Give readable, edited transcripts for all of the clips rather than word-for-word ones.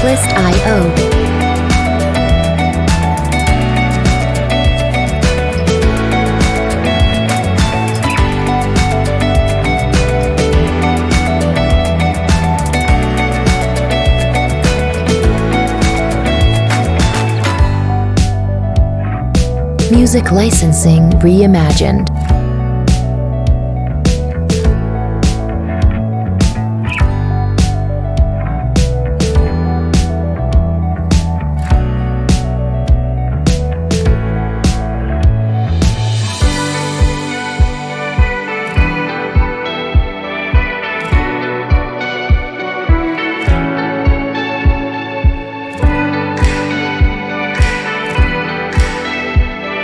Artlist.io. Music licensing reimagined.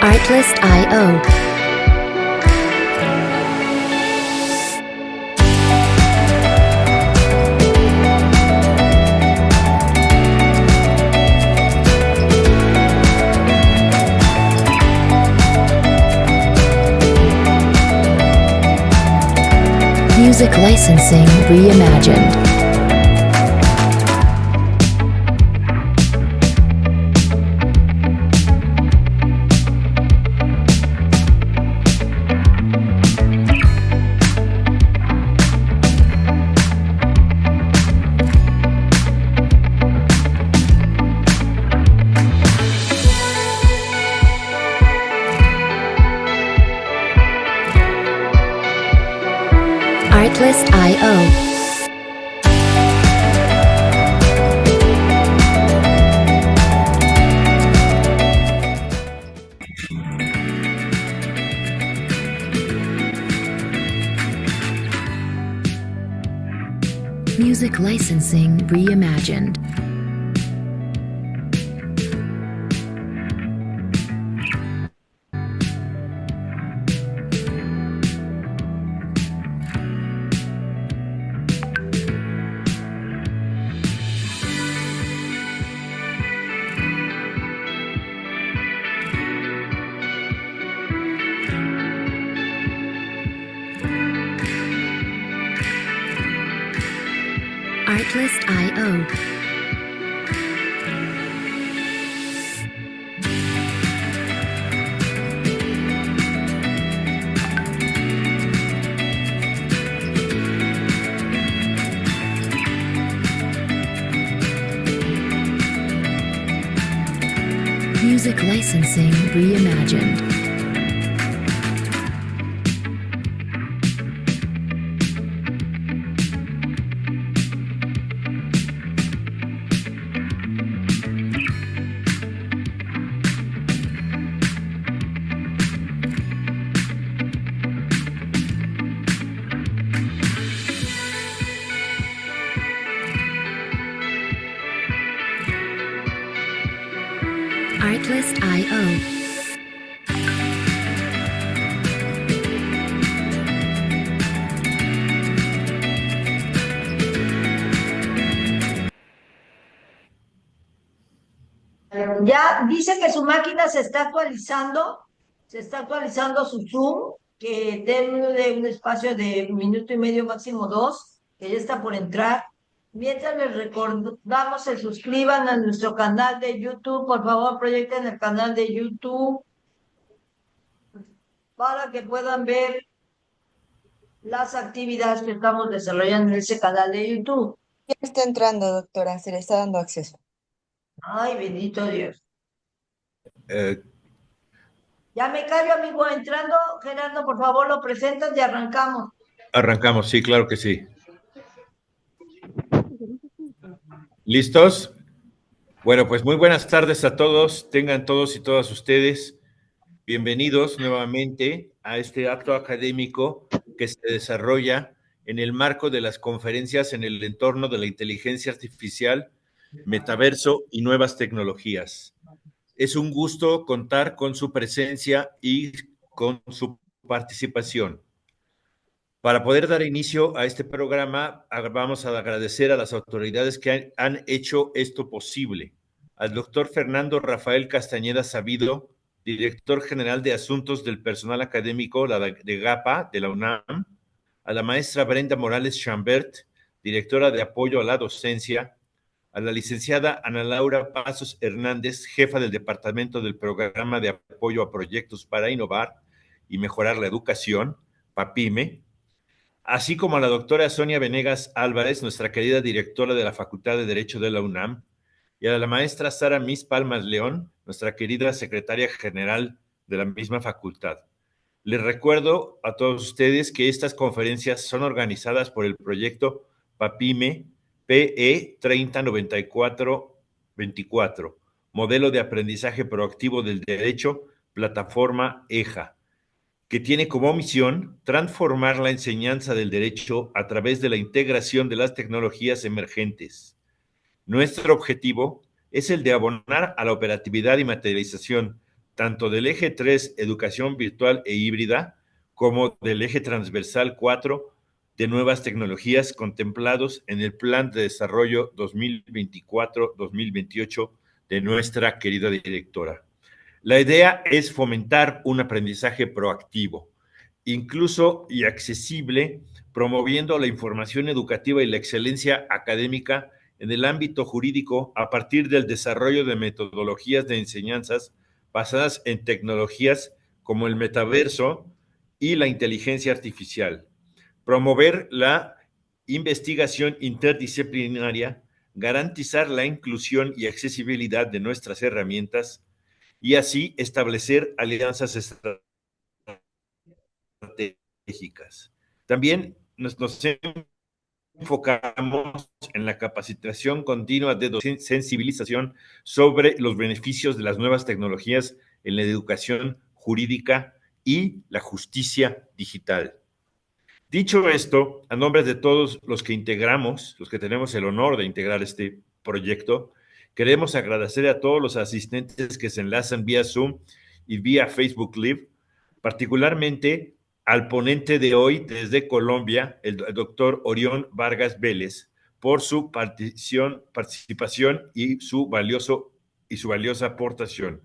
Artlist.io. Music licensing reimagined. Artlist.io. Music licensing reimagined. Artlist.io. Music licensing reimagined. Artlist.io. Ya dice que su máquina se está actualizando su Zoom, que denle un espacio de 1 minuto y medio, máximo 2, que ya está por entrar. Mientras les recordamos se suscriban a nuestro canal de YouTube, por favor proyecten el canal de YouTube para que puedan ver las actividades que estamos desarrollando en ese canal de YouTube. Ya está entrando, doctora, se le está dando acceso. Ay, bendito Dios. Eh, Ya me callo, amigo, entrando. Gerardo, por favor, lo presentas y arrancamos. Arrancamos, sí, claro que sí. ¿Listos? Bueno, pues muy buenas tardes a todos. Tengan todos y todas ustedes bienvenidos nuevamente a este acto académico que se desarrolla en el marco de las conferencias en el entorno de la inteligencia artificial, metaverso y nuevas tecnologías. Es un gusto contar con su presencia y con su participación. Para poder dar inicio a este programa, vamos a agradecer a las autoridades que han hecho esto posible. Al doctor Fernando Rafael Castañeda Sabido, director general de Asuntos del Personal Académico de GAPA, de la UNAM, a la maestra Brenda Morales Chambert, directora de Apoyo a la Docencia, a la licenciada Ana Laura Pasos Hernández, jefa del Departamento del Programa de Apoyo a Proyectos para Innovar y Mejorar la Educación, PAPIME, así como a la doctora Sonia Venegas Álvarez, nuestra querida directora de la Facultad de Derecho de la UNAM, y a la maestra Sara Miss Palmas León, nuestra querida secretaria general de la misma facultad. Les recuerdo a todos ustedes que estas conferencias son organizadas por el proyecto PAPIME PE 309424, Modelo de Aprendizaje Proactivo del Derecho, plataforma EJA, que tiene como misión transformar la enseñanza del derecho a través de la integración de las tecnologías emergentes. Nuestro objetivo es el de abonar a la operatividad y materialización tanto del eje 3, educación virtual e híbrida, como del eje transversal 4, de nuevas tecnologías contemplados en el Plan de Desarrollo 2024-2028 de nuestra querida directora. La idea es fomentar un aprendizaje proactivo, incluso y accesible, promoviendo la información educativa y la excelencia académica en el ámbito jurídico a partir del desarrollo de metodologías de enseñanzas basadas en tecnologías como el metaverso y la inteligencia artificial. Promover la investigación interdisciplinaria, garantizar la inclusión y accesibilidad de nuestras herramientas y así establecer alianzas estratégicas. También nos enfocamos en la capacitación continua de sensibilización sobre los beneficios de las nuevas tecnologías en la educación jurídica y la justicia digital. Dicho esto, a nombre de todos los que integramos, los que tenemos el honor de integrar este proyecto, queremos agradecer a todos los asistentes que se enlazan vía Zoom y vía Facebook Live, particularmente al ponente de hoy desde Colombia, el doctor Orión Vargas Vélez, por su participación y su valiosa aportación.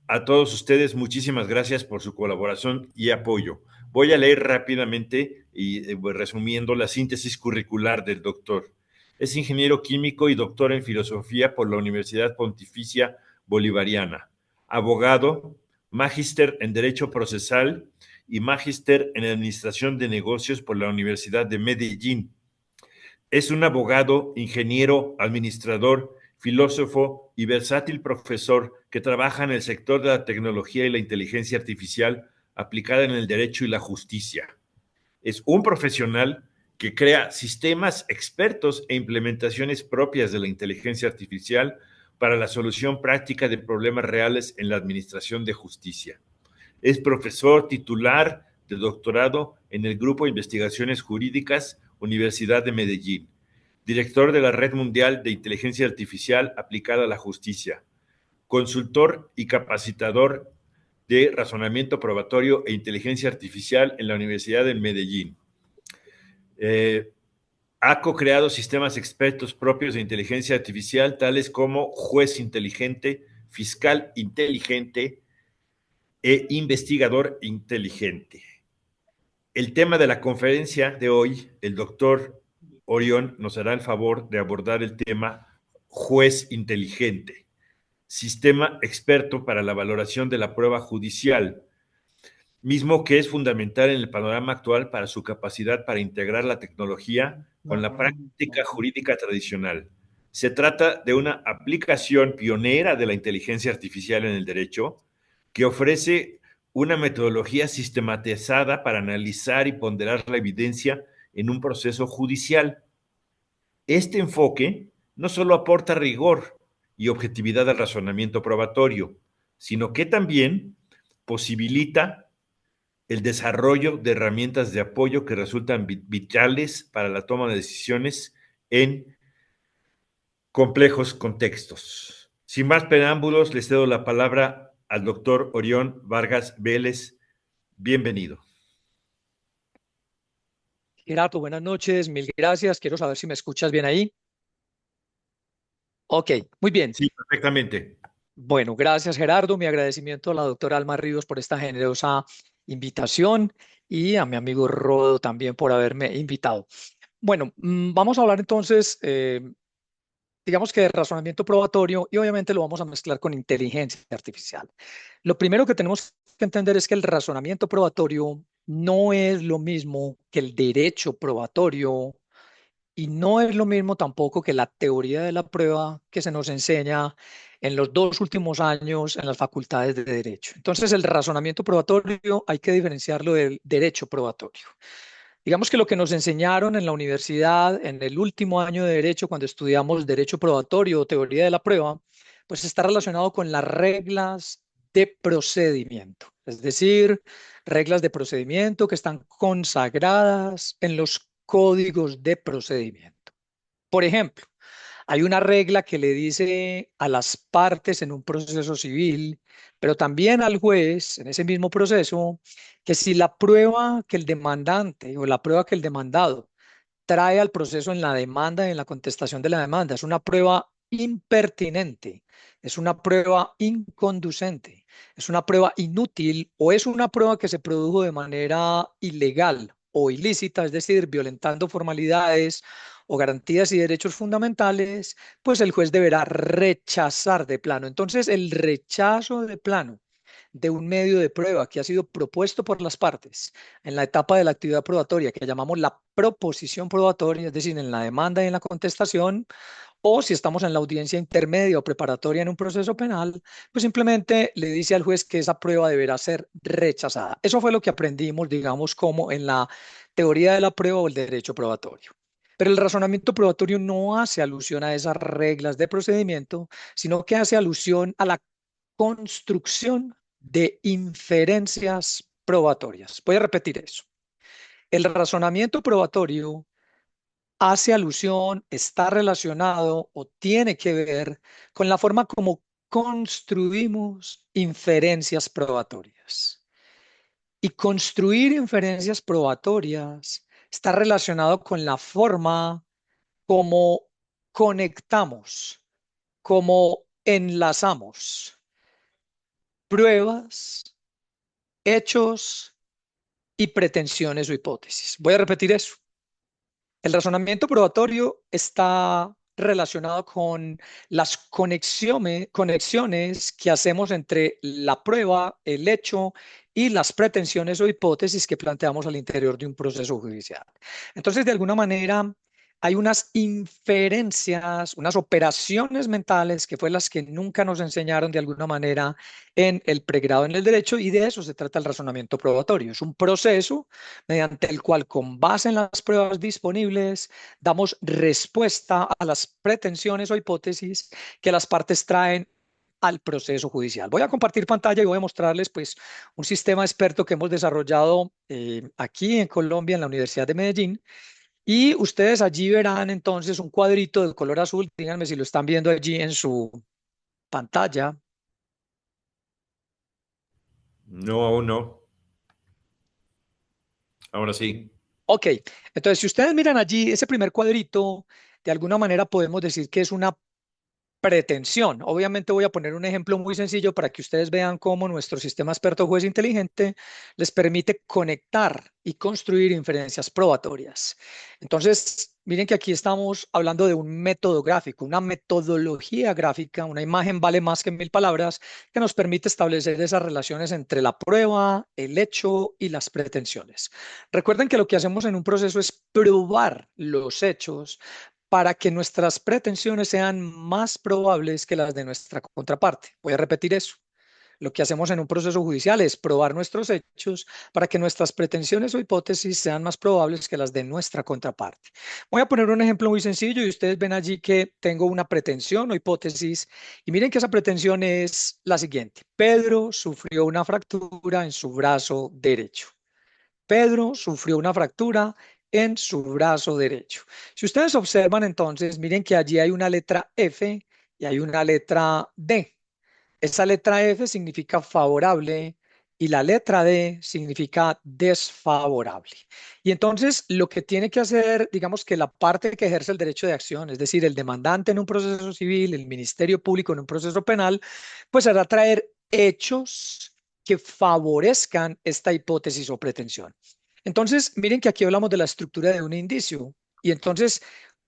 A todos ustedes, muchísimas gracias por su colaboración y apoyo. Voy a leer rápidamente y resumiendo la síntesis curricular del doctor. Es ingeniero químico y doctor en filosofía por la Universidad Pontificia Bolivariana, abogado, magíster en Derecho Procesal y magíster en Administración de Negocios por la Universidad de Medellín. Es un abogado, ingeniero, administrador, filósofo y versátil profesor que trabaja en el sector de la tecnología y la inteligencia artificial aplicada en el derecho y la justicia. Es un profesional que crea sistemas expertos e implementaciones propias de la inteligencia artificial para la solución práctica de problemas reales en la administración de justicia. Es profesor titular de doctorado en el Grupo de Investigaciones Jurídicas, Universidad de Medellín, director de la Red Mundial de Inteligencia Artificial aplicada a la justicia, consultor y capacitador de razonamiento probatorio e inteligencia artificial en la Universidad de Medellín. Ha co-creado sistemas expertos propios de inteligencia artificial, tales como juez inteligente, fiscal inteligente e investigador inteligente. El tema de la conferencia de hoy, el doctor Orión nos hará el favor de abordar el tema juez inteligente, sistema experto para la valoración de la prueba judicial, mismo que es fundamental en el panorama actual para su capacidad para integrar la tecnología con la práctica jurídica tradicional. Se trata de una aplicación pionera de la inteligencia artificial en el derecho que ofrece una metodología sistematizada para analizar y ponderar la evidencia en un proceso judicial. Este enfoque no solo aporta rigor y objetividad al razonamiento probatorio, sino que también posibilita el desarrollo de herramientas de apoyo que resultan vitales para la toma de decisiones en complejos contextos. Sin más preámbulos, les cedo la palabra al doctor Orión Vargas Vélez. Bienvenido. Gerardo, buenas noches, mil gracias. Quiero saber si me escuchas bien ahí. Ok, muy bien. Sí, perfectamente. Bueno, gracias Gerardo. Mi agradecimiento a la doctora Alma Ríos por esta generosa invitación y a mi amigo Rodo también por haberme invitado. Bueno, vamos a hablar entonces digamos que de razonamiento probatorio, y obviamente lo vamos a mezclar con inteligencia artificial. Lo primero que tenemos que entender es que el razonamiento probatorio no es lo mismo que el derecho probatorio y no es lo mismo tampoco que la teoría de la prueba que se nos enseña en los 2 últimos años en las facultades de derecho. Entonces, el razonamiento probatorio hay que diferenciarlo del derecho probatorio. Digamos que lo que nos enseñaron en la universidad en el último año de derecho, cuando estudiamos derecho probatorio o teoría de la prueba, pues está relacionado con las reglas de procedimiento, es decir, reglas de procedimiento que están consagradas en los códigos de procedimiento. Por ejemplo, hay una regla que le dice a las partes en un proceso civil, pero también al juez en ese mismo proceso, que si la prueba que el demandante o la prueba que el demandado trae al proceso en la demanda y en la contestación de la demanda es una prueba impertinente, es una prueba inconducente, es una prueba inútil o es una prueba que se produjo de manera ilegal o ilícita, es decir, violentando formalidades o garantías y derechos fundamentales, pues el juez deberá rechazar de plano. Entonces, el rechazo de plano de un medio de prueba que ha sido propuesto por las partes en la etapa de la actividad probatoria, que llamamos la proposición probatoria, es decir, en la demanda y en la contestación, o si estamos en la audiencia intermedia o preparatoria en un proceso penal, pues simplemente le dice al juez que esa prueba deberá ser rechazada. Eso fue lo que aprendimos, digamos, como en la teoría de la prueba o el derecho probatorio. Pero el razonamiento probatorio no hace alusión a esas reglas de procedimiento, sino que hace alusión a la construcción de inferencias probatorias. Voy a repetir eso. El razonamiento probatorio hace alusión, está relacionado o tiene que ver con la forma como construimos inferencias probatorias. Y construir inferencias probatorias está relacionado con la forma como conectamos, como enlazamos pruebas, hechos y pretensiones o hipótesis. Voy a repetir eso. El razonamiento probatorio está relacionado con las conexiones que hacemos entre la prueba, el hecho y las pretensiones o hipótesis que planteamos al interior de un proceso judicial. Entonces, de alguna manera, hay unas inferencias, unas operaciones mentales que fue las que nunca nos enseñaron de alguna manera en el pregrado en el derecho, y de eso se trata el razonamiento probatorio. Es un proceso mediante el cual, con base en las pruebas disponibles, damos respuesta a las pretensiones o hipótesis que las partes traen al proceso judicial. Voy a compartir pantalla y voy a mostrarles pues un sistema experto que hemos desarrollado aquí en Colombia, en la Universidad de Medellín. Y ustedes allí verán entonces un cuadrito de color azul. Díganme si lo están viendo allí en su pantalla. No, aún no. Ahora sí. Ok, entonces si ustedes miran allí ese primer cuadrito, de alguna manera podemos decir que es una pretensión. Obviamente voy a poner un ejemplo muy sencillo para que ustedes vean cómo nuestro sistema experto juez inteligente les permite conectar y construir inferencias probatorias. Entonces, miren que aquí estamos hablando de un método gráfico, una metodología gráfica, una imagen vale más que 1000 palabras, que nos permite establecer esas relaciones entre la prueba, el hecho y las pretensiones. Recuerden que lo que hacemos en un proceso es probar los hechos para que nuestras pretensiones sean más probables que las de nuestra contraparte. Voy a repetir eso. Lo que hacemos en un proceso judicial es probar nuestros hechos para que nuestras pretensiones o hipótesis sean más probables que las de nuestra contraparte. Voy a poner un ejemplo muy sencillo y ustedes ven allí que tengo una pretensión o hipótesis y miren que esa pretensión es la siguiente. Pedro sufrió una fractura en su brazo derecho. Pedro sufrió una fractura en su brazo derecho. Si ustedes observan entonces, miren que allí hay una letra F y hay una letra D. Esa letra F significa favorable y la letra D significa desfavorable. Y entonces lo que tiene que hacer, digamos que la parte que ejerce el derecho de acción, es decir, el demandante en un proceso civil, el Ministerio Público en un proceso penal, pues será traer hechos que favorezcan esta hipótesis o pretensión. Entonces, miren que aquí hablamos de la estructura de un indicio. Y entonces,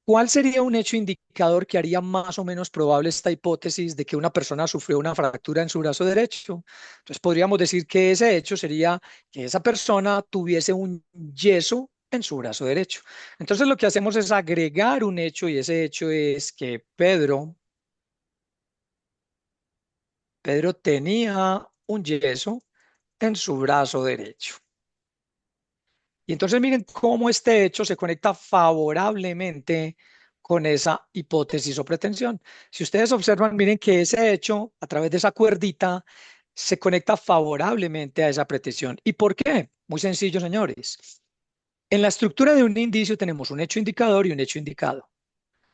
¿Cuál sería un hecho indicador que haría más o menos probable esta hipótesis de que una persona sufrió una fractura en su brazo derecho? Entonces podríamos decir que ese hecho sería que esa persona tuviese un yeso en su brazo derecho. Entonces lo que hacemos es agregar un hecho y ese hecho es que Pedro tenía un yeso en su brazo derecho. Y entonces miren cómo este hecho se conecta favorablemente con esa hipótesis o pretensión. Si ustedes observan, miren que ese hecho, a través de esa cuerdita, se conecta favorablemente a esa pretensión. ¿Y por qué? Muy sencillo, señores. En la estructura de un indicio tenemos un hecho indicador y un hecho indicado.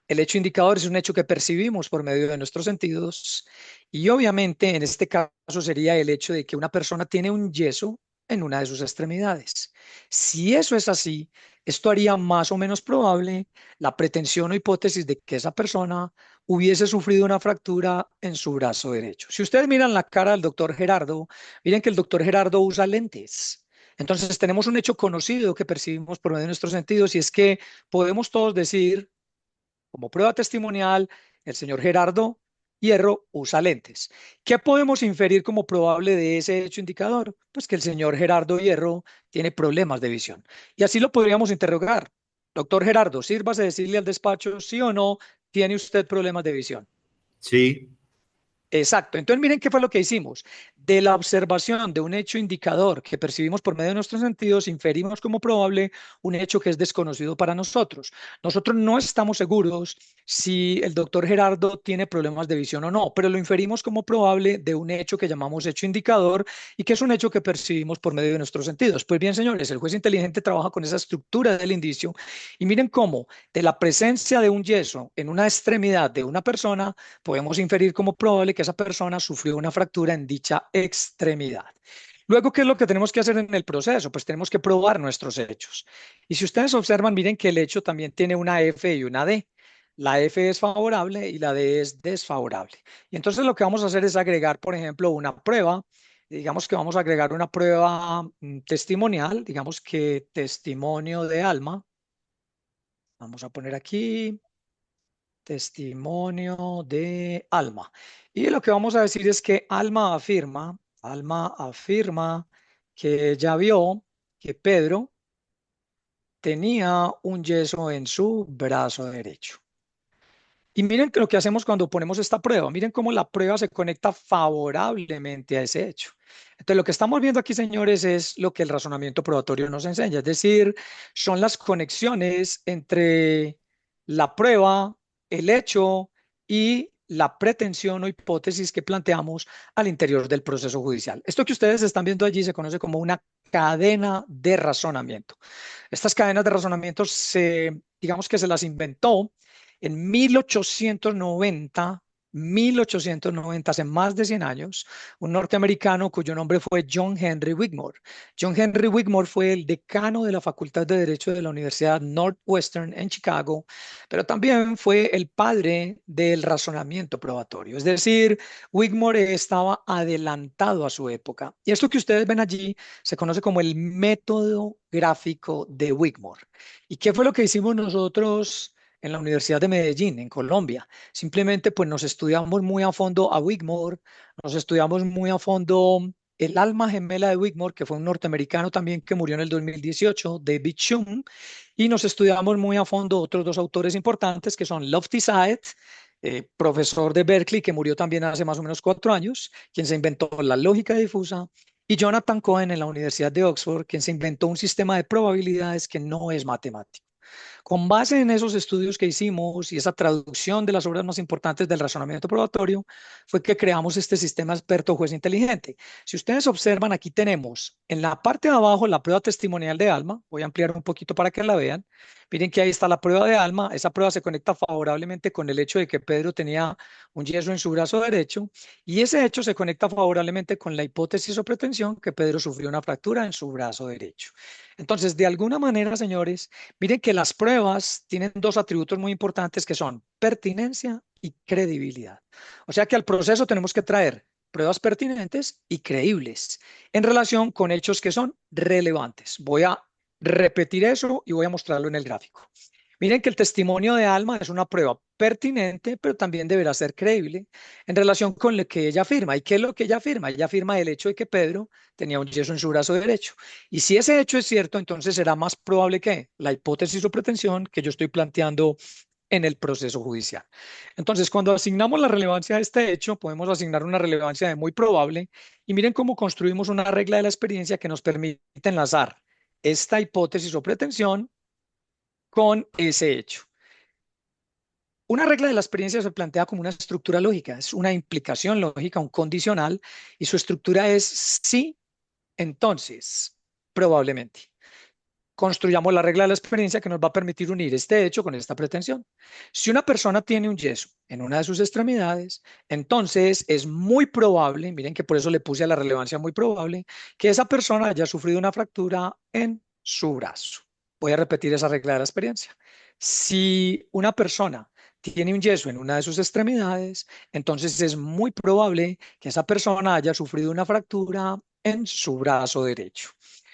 El hecho indicador es un hecho que percibimos por medio de nuestros sentidos y obviamente en este caso sería el hecho de que una persona tiene un yeso en una de sus extremidades. Si eso es así, esto haría más o menos probable la pretensión o hipótesis de que esa persona hubiese sufrido una fractura en su brazo derecho. Si ustedes miran la cara del doctor Gerardo, miren que el doctor Gerardo usa lentes. Entonces tenemos un hecho conocido que percibimos por medio de nuestros sentidos y es que podemos todos decir como prueba testimonial, el señor Gerardo Hierro usa lentes. ¿Qué podemos inferir como probable de ese hecho indicador? Pues que el señor Gerardo Hierro tiene problemas de visión. Y así lo podríamos interrogar. Doctor Gerardo, sírvase decirle al despacho, sí o no, ¿tiene usted problemas de visión? Sí, Exacto. Entonces, miren qué fue lo que hicimos. De la observación de un hecho indicador que percibimos por medio de nuestros sentidos, inferimos como probable un hecho que es desconocido para nosotros. Nosotros no estamos seguros si el doctor Gerardo tiene problemas de visión o no, pero lo inferimos como probable de un hecho que llamamos hecho indicador y que es un hecho que percibimos por medio de nuestros sentidos. Pues bien, señores, el juez inteligente trabaja con esa estructura del indicio y miren cómo de la presencia de un yeso en una extremidad de una persona, podemos inferir como probable que esa persona sufrió una fractura en dicha extremidad. Luego, ¿qué es lo que tenemos que hacer en el proceso? Pues tenemos que probar nuestros hechos. Y si ustedes observan, miren que el hecho también tiene una F y una D. La F es favorable y la D es desfavorable. Y entonces lo que vamos a hacer es agregar, por ejemplo, una prueba. Digamos que vamos a agregar una prueba testimonial, digamos que testimonio de Alma. Vamos a poner aquí testimonio de Alma. Y lo que vamos a decir es que Alma afirma que ella vio que Pedro tenía un yeso en su brazo derecho. Y miren lo que hacemos cuando ponemos esta prueba. Miren cómo la prueba se conecta favorablemente a ese hecho. Entonces, lo que estamos viendo aquí, señores, es lo que el razonamiento probatorio nos enseña. Es decir, son las conexiones entre la prueba, el hecho y la pretensión o hipótesis que planteamos al interior del proceso judicial. Esto que ustedes están viendo allí se conoce como una cadena de razonamiento. Estas cadenas de razonamiento digamos que se las inventó en 1890, hace más de 100 años, un norteamericano cuyo nombre fue John Henry Wigmore. John Henry Wigmore fue el decano de la Facultad de Derecho de la Universidad Northwestern en Chicago, pero también fue el padre del razonamiento probatorio. Es decir, Wigmore estaba adelantado a su época. Y esto que ustedes ven allí se conoce como el método gráfico de Wigmore. ¿Y qué fue lo que hicimos nosotros en la Universidad de Medellín, en Colombia? Simplemente pues nos estudiamos muy a fondo a Wigmore, nos estudiamos muy a fondo el alma gemela de Wigmore, que fue un norteamericano también que murió en el 2018, David Hume, y nos estudiamos muy a fondo otros dos autores importantes que son Lofty Saet, profesor de Berkeley, que murió también hace más o menos 4 años, quien se inventó la lógica difusa, y Jonathan Cohen en la Universidad de Oxford, quien se inventó un sistema de probabilidades que no es matemático. Con base en esos estudios que hicimos y esa traducción de las obras más importantes del razonamiento probatorio, fue que creamos este sistema experto juez inteligente. Si ustedes observan, aquí tenemos en la parte de abajo la prueba testimonial de Alma. Voy a ampliar un poquito para que la vean. Miren que ahí está la prueba de Alma. Esa prueba se conecta favorablemente con el hecho de que Pedro tenía un yeso en su brazo derecho y ese hecho se conecta favorablemente con la hipótesis o pretensión que Pedro sufrió una fractura en su brazo derecho. Entonces, de alguna manera, señores, miren que las pruebas tienen dos atributos muy importantes que son pertinencia y credibilidad. O sea que al proceso tenemos que traer pruebas pertinentes y creíbles en relación con hechos que son relevantes. Voy a repetir eso y voy a mostrarlo en el gráfico. Miren que el testimonio de Alma es una prueba pertinente, pero también deberá ser creíble en relación con lo que ella afirma. ¿Y qué es lo que ella afirma? Ella afirma el hecho de que Pedro tenía un yeso en su brazo derecho. Y si ese hecho es cierto, entonces será más probable que la hipótesis o pretensión que yo estoy planteando en el proceso judicial. Entonces, cuando asignamos la relevancia a este hecho, podemos asignar una relevancia de muy probable y miren cómo construimos una regla de la experiencia que nos permite enlazar esta hipótesis o pretensión con ese hecho. Una regla de la experiencia se plantea como una estructura lógica, es una implicación lógica, un condicional, y su estructura es sí, entonces, probablemente. Construyamos la regla de la experiencia que nos va a permitir unir este hecho con esta pretensión. Si una persona tiene un yeso en una de sus extremidades, entonces es muy probable, miren que por eso le puse a la relevancia muy probable, que esa persona haya sufrido una fractura en su brazo. Voy a repetir esa regla de la experiencia. Si una persona tiene un yeso en una de sus extremidades, entonces es muy probable que esa persona haya sufrido una fractura en su brazo derecho.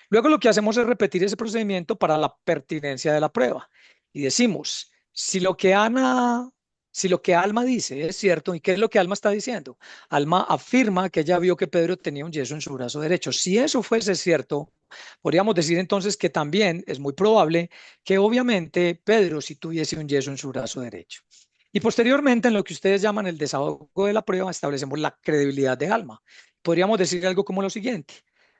Luego lo que hacemos es repetir ese procedimiento para la pertinencia de la prueba y decimos, si lo que Alma dice es cierto, ¿y qué es lo que Alma está diciendo? Alma afirma que ella vio que Pedro tenía un yeso en su brazo derecho. Si eso fuese cierto, podríamos decir entonces que también es muy probable que obviamente Pedro sí tuviese un yeso en su brazo derecho. Y posteriormente, en lo que ustedes llaman el desahogo de la prueba, establecemos la credibilidad de Alma. Podríamos decir algo como lo siguiente.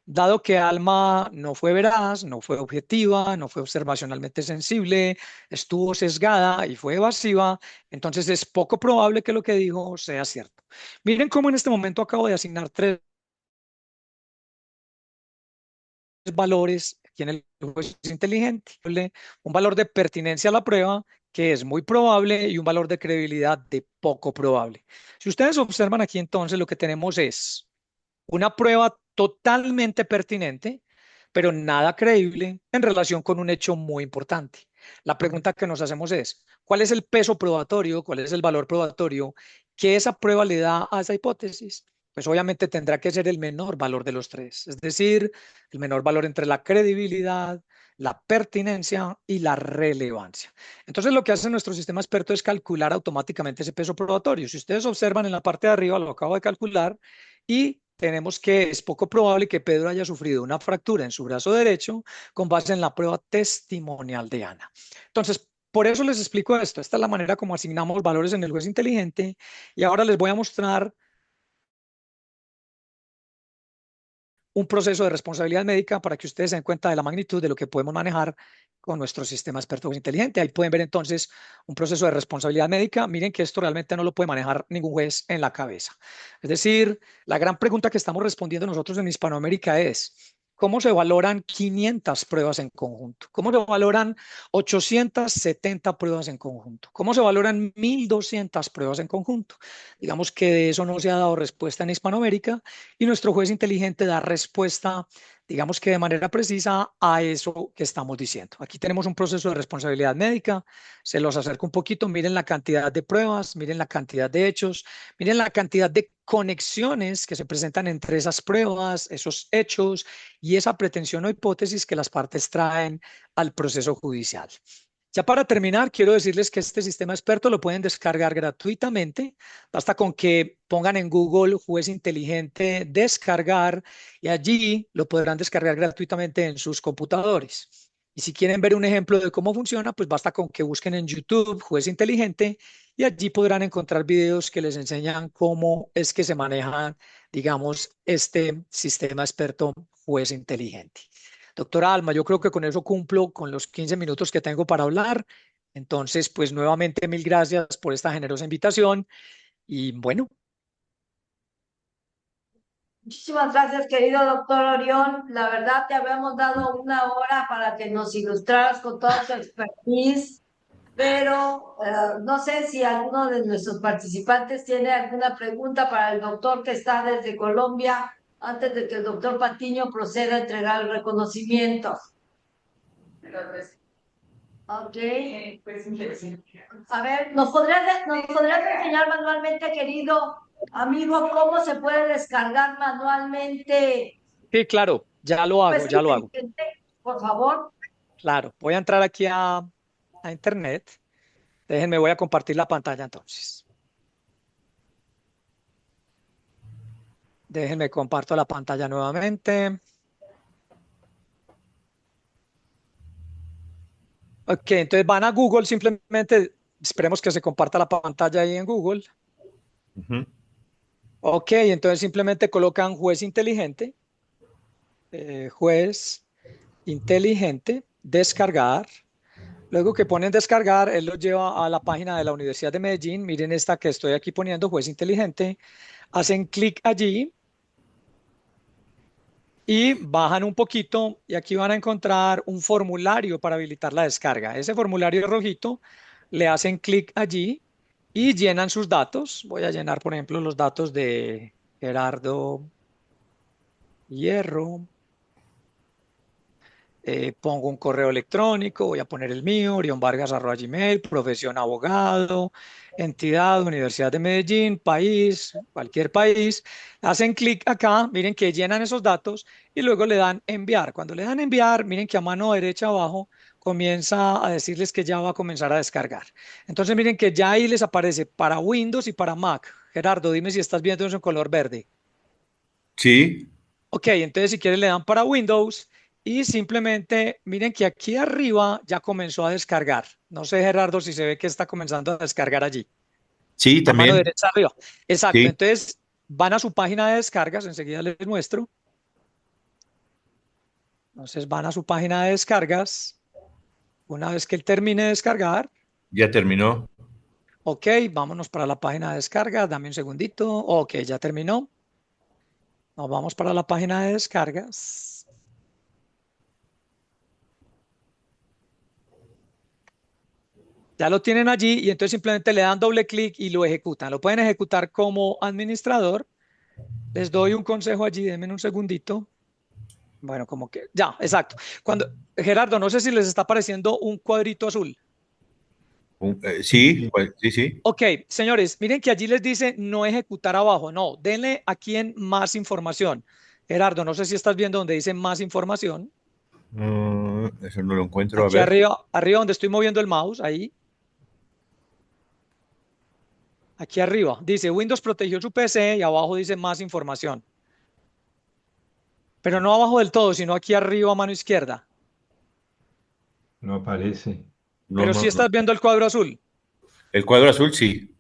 Dado que Alma no fue veraz, no fue objetiva, no fue observacionalmente sensible, estuvo sesgada y fue evasiva, entonces es poco probable que lo que dijo sea cierto. Miren cómo en este momento acabo de asignar tres valores aquí en el juez inteligente. Un valor de pertinencia a la prueba, que es muy probable, y un valor de credibilidad de poco probable. Si ustedes observan aquí, entonces lo que tenemos es una prueba totalmente pertinente, pero nada creíble en relación con un hecho muy importante. La pregunta que nos hacemos es, ¿cuál es el peso probatorio, cuál es el valor probatorio que esa prueba le da a esa hipótesis? Pues obviamente tendrá que ser el menor valor de los tres, es decir, el menor valor entre la credibilidad, la pertinencia y la relevancia. Entonces lo que hace nuestro sistema experto es calcular automáticamente ese peso probatorio. Si ustedes observan en la parte de arriba, lo acabo de calcular y tenemos que es poco probable que Pedro haya sufrido una fractura en su brazo derecho con base en la prueba testimonial de Ana. Entonces, por eso les explico esto. Esta es la manera como asignamos valores en el juez inteligente y ahora les voy a mostrar un proceso de responsabilidad médica para que ustedes se den cuenta de la magnitud de lo que podemos manejar con nuestro sistema experto inteligente. Ahí pueden ver entonces un proceso de responsabilidad médica. Miren que esto realmente no lo puede manejar ningún juez en la cabeza. Es decir, la gran pregunta que estamos respondiendo nosotros en Hispanoamérica es, ¿cómo se valoran 500 pruebas en conjunto? ¿Cómo se valoran 870 pruebas en conjunto? ¿Cómo se valoran 1200 pruebas en conjunto? Digamos que de eso no se ha dado respuesta en Hispanoamérica y nuestro juez inteligente da respuesta, digamos que de manera precisa a eso que estamos diciendo. Aquí tenemos un proceso de responsabilidad médica, se los acerco un poquito, miren la cantidad de pruebas, miren la cantidad de hechos, miren la cantidad de conexiones que se presentan entre esas pruebas, esos hechos y esa pretensión o hipótesis que las partes traen al proceso judicial. Ya para terminar, quiero decirles que este sistema experto lo pueden descargar gratuitamente. Basta con que pongan en Google juez inteligente descargar y allí lo podrán descargar gratuitamente en sus computadores. Y si quieren ver un ejemplo de cómo funciona, pues basta con que busquen en YouTube juez inteligente y allí podrán encontrar videos que les enseñan cómo es que se maneja, digamos, este sistema experto juez inteligente. Doctora Alma, yo creo que con eso cumplo con los 15 minutos que tengo para hablar. Entonces, pues nuevamente mil gracias por esta generosa invitación y bueno. Muchísimas gracias, querido doctor Orión. La verdad, te habíamos dado una hora para que nos ilustraras con toda tu expertise, pero no sé si alguno de nuestros participantes tiene alguna pregunta para el doctor que está desde Colombia, antes de que el doctor Patiño proceda a entregar el reconocimiento. Ok. A ver, ¿nos podrías enseñar manualmente, querido amigo, cómo se puede descargar manualmente? Sí, claro, ya lo hago, Pues ya lo hago. inteligente, por favor. Claro, voy a entrar aquí a a internet. Déjenme, voy a compartir la pantalla entonces. Déjenme comparto la pantalla nuevamente. Ok, entonces van a Google simplemente, esperemos que se comparta la pantalla ahí en Google. Ujú. Ok, entonces simplemente colocan juez inteligente, juez inteligente, descargar. Luego que ponen descargar, él los lleva a la página de la Universidad de Medellín. Miren esta que estoy aquí poniendo, juez inteligente. Hacen clic allí y bajan un poquito y aquí van a encontrar un formulario para habilitar la descarga. Ese formulario rojito, le hacen clic allí y llenan sus datos. Voy a llenar, por ejemplo, los datos de Gerardo Hierro. Pongo un correo electrónico, voy a poner el mío, orionvargas@gmail, profesión abogado, entidad, Universidad de Medellín, país, cualquier país. Hacen clic acá, miren que llenan esos datos y luego le dan enviar. Cuando le dan enviar, miren que a mano derecha abajo comienza a decirles que ya va a comenzar a descargar. Entonces miren que ya ahí les aparece para Windows y para Mac. Gerardo, dime si estás viendo eso en color verde. Sí, Ok, entonces si quieren le dan para Windows y simplemente miren que aquí arriba ya comenzó a descargar. No sé, Gerardo, si se ve que está comenzando a descargar allí, sí, a mano también. derecha arriba. Exacto, Sí, entonces van a su página de descargas, enseguida les muestro. Entonces van a su página de descargas. Una vez que él termine de descargar, ya terminó. ok, vámonos para la página de descargas, dame un segundito. Ok, ya terminó. Nos vamos para la página de descargas. Ya lo tienen allí y entonces simplemente le dan doble clic y lo ejecutan. Lo pueden ejecutar como administrador. Les doy un consejo allí, denme un segundito. Bueno, como que ya, exacto. Cuando Gerardo, no sé si les está apareciendo un cuadrito azul. Sí, pues, sí, sí. Ok, señores, miren que allí les dice no ejecutar abajo. No, denle aquí en más información. Gerardo, no sé si estás viendo donde dice más información. Eso no lo encuentro. A Aquí ver. arriba, arriba donde estoy moviendo el mouse, ahí. Aquí arriba dice Windows protegió su PC y abajo dice más información. Pero no abajo del todo, sino aquí arriba a mano izquierda. No aparece. No, Pero no, sí no. estás viendo el cuadro azul. El cuadro azul, sí.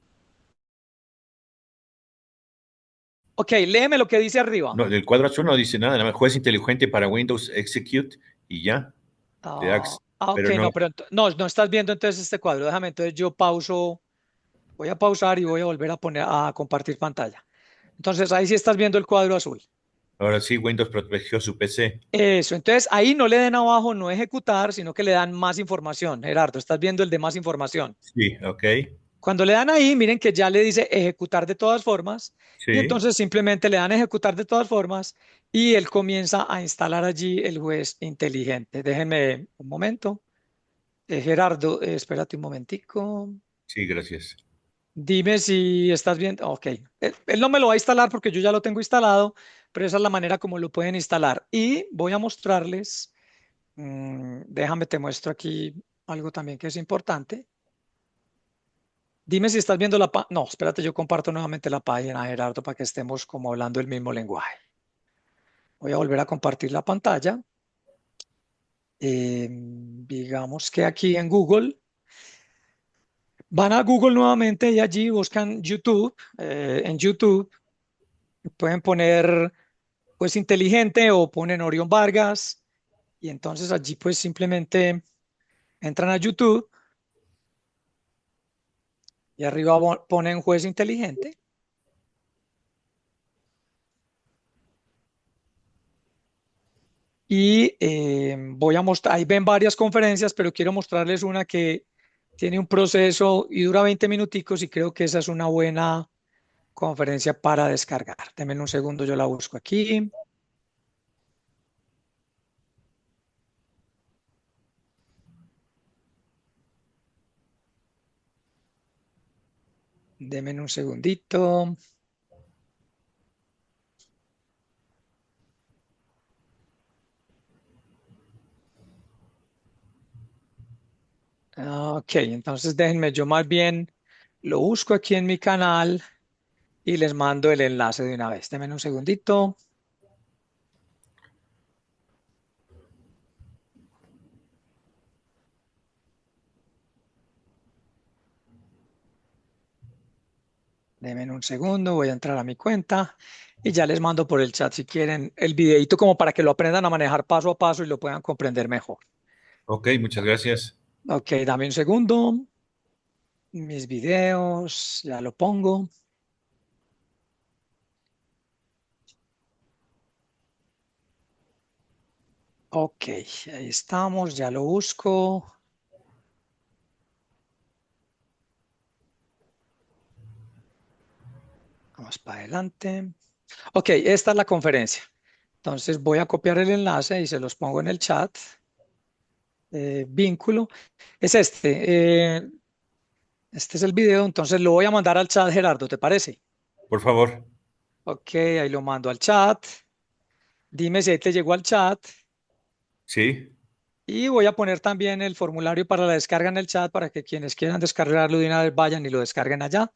Ok, léeme lo que dice arriba. No, del cuadro azul no dice nada. Nada más juez inteligente para Windows Execute y ya. Le Ah, das, ok, pero no. no, pero no estás viendo entonces este cuadro. Déjame, entonces yo pauso, voy a pausar y voy a volver a poner a compartir pantalla. Entonces ahí sí estás viendo el cuadro azul. Ahora sí, Windows protegió su PC. Eso, entonces ahí no le den abajo no ejecutar, sino que le dan más información. Gerardo, estás viendo el de más información. Sí, ok. Cuando le dan ahí, miren que ya le dice ejecutar de todas formas y Sí, entonces simplemente le dan ejecutar de todas formas y él comienza a instalar allí el juez inteligente. Déjenme un momento. Gerardo, espérate un momentico. sí, gracias. Dime si estás viendo. Ok. Él no me lo va a instalar porque yo ya lo tengo instalado, pero esa es la manera como lo pueden instalar. Y voy a mostrarles, déjame te muestro aquí algo también que es importante. Dime si estás viendo la página. No, espérate, yo comparto nuevamente la página, Gerardo, para que estemos como hablando el mismo lenguaje. Voy a volver a compartir la pantalla. Digamos que aquí en Google, van a Google nuevamente y allí buscan YouTube. En YouTube pueden poner pues inteligente o ponen Orión Vargas y entonces allí pues simplemente entran a YouTube y arriba ponen juez inteligente. Y voy a mostrar, ahí ven varias conferencias, pero quiero mostrarles una que tiene un proceso y dura 20 minuticos y creo que esa es una buena conferencia para descargar. Denme un segundo, yo la busco aquí. Denme un segundito. Ok, entonces déjenme, yo más bien lo busco aquí en mi canal y les mando el enlace de una vez. Denme un segundito. Denme un segundo, voy a entrar a mi cuenta y ya les mando por el chat si quieren el videito como para que lo aprendan a manejar paso a paso y lo puedan comprender mejor. Ok, muchas gracias. Ok, dame un segundo. Mis videos, ya lo pongo. Ok, ahí estamos, ya lo busco. Vamos para adelante. Ok, esta es la conferencia. Entonces voy a copiar el enlace y se los pongo en el chat. Vínculo. Es este. Este es el video, entonces lo voy a mandar al chat, Gerardo, ¿te parece? Por favor. Ok, ahí lo mando al chat. Dime si ahí te llegó al chat. Sí. Y voy a poner también el formulario para la descarga en el chat para que quienes quieran descargarlo de una vez vayan y lo descarguen allá.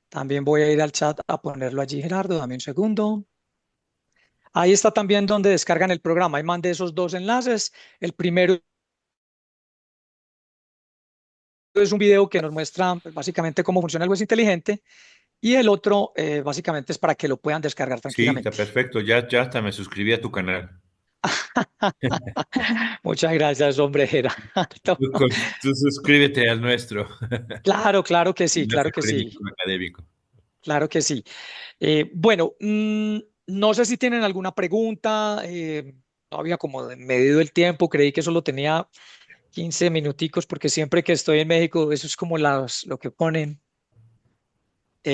También voy a ir al chat a ponerlo allí, Gerardo. Dame un segundo. Ahí está también donde descargan el programa. Ahí mandé esos dos enlaces. El primero es un video que nos muestra pues, básicamente cómo funciona el juez inteligente y el otro básicamente es para que lo puedan descargar Sí, está tranquilamente. perfecto. Ya hasta me suscribí a tu canal. Muchas gracias, hombre, Gerardo. Tú, tú suscríbete al nuestro. Claro, claro que sí, Enlace claro que sí, jurídico académico. claro que sí. Bueno, no sé si tienen alguna pregunta. No había como medido el tiempo, creí que solo tenía 15 minuticos porque siempre que estoy en México eso es como lo que ponen.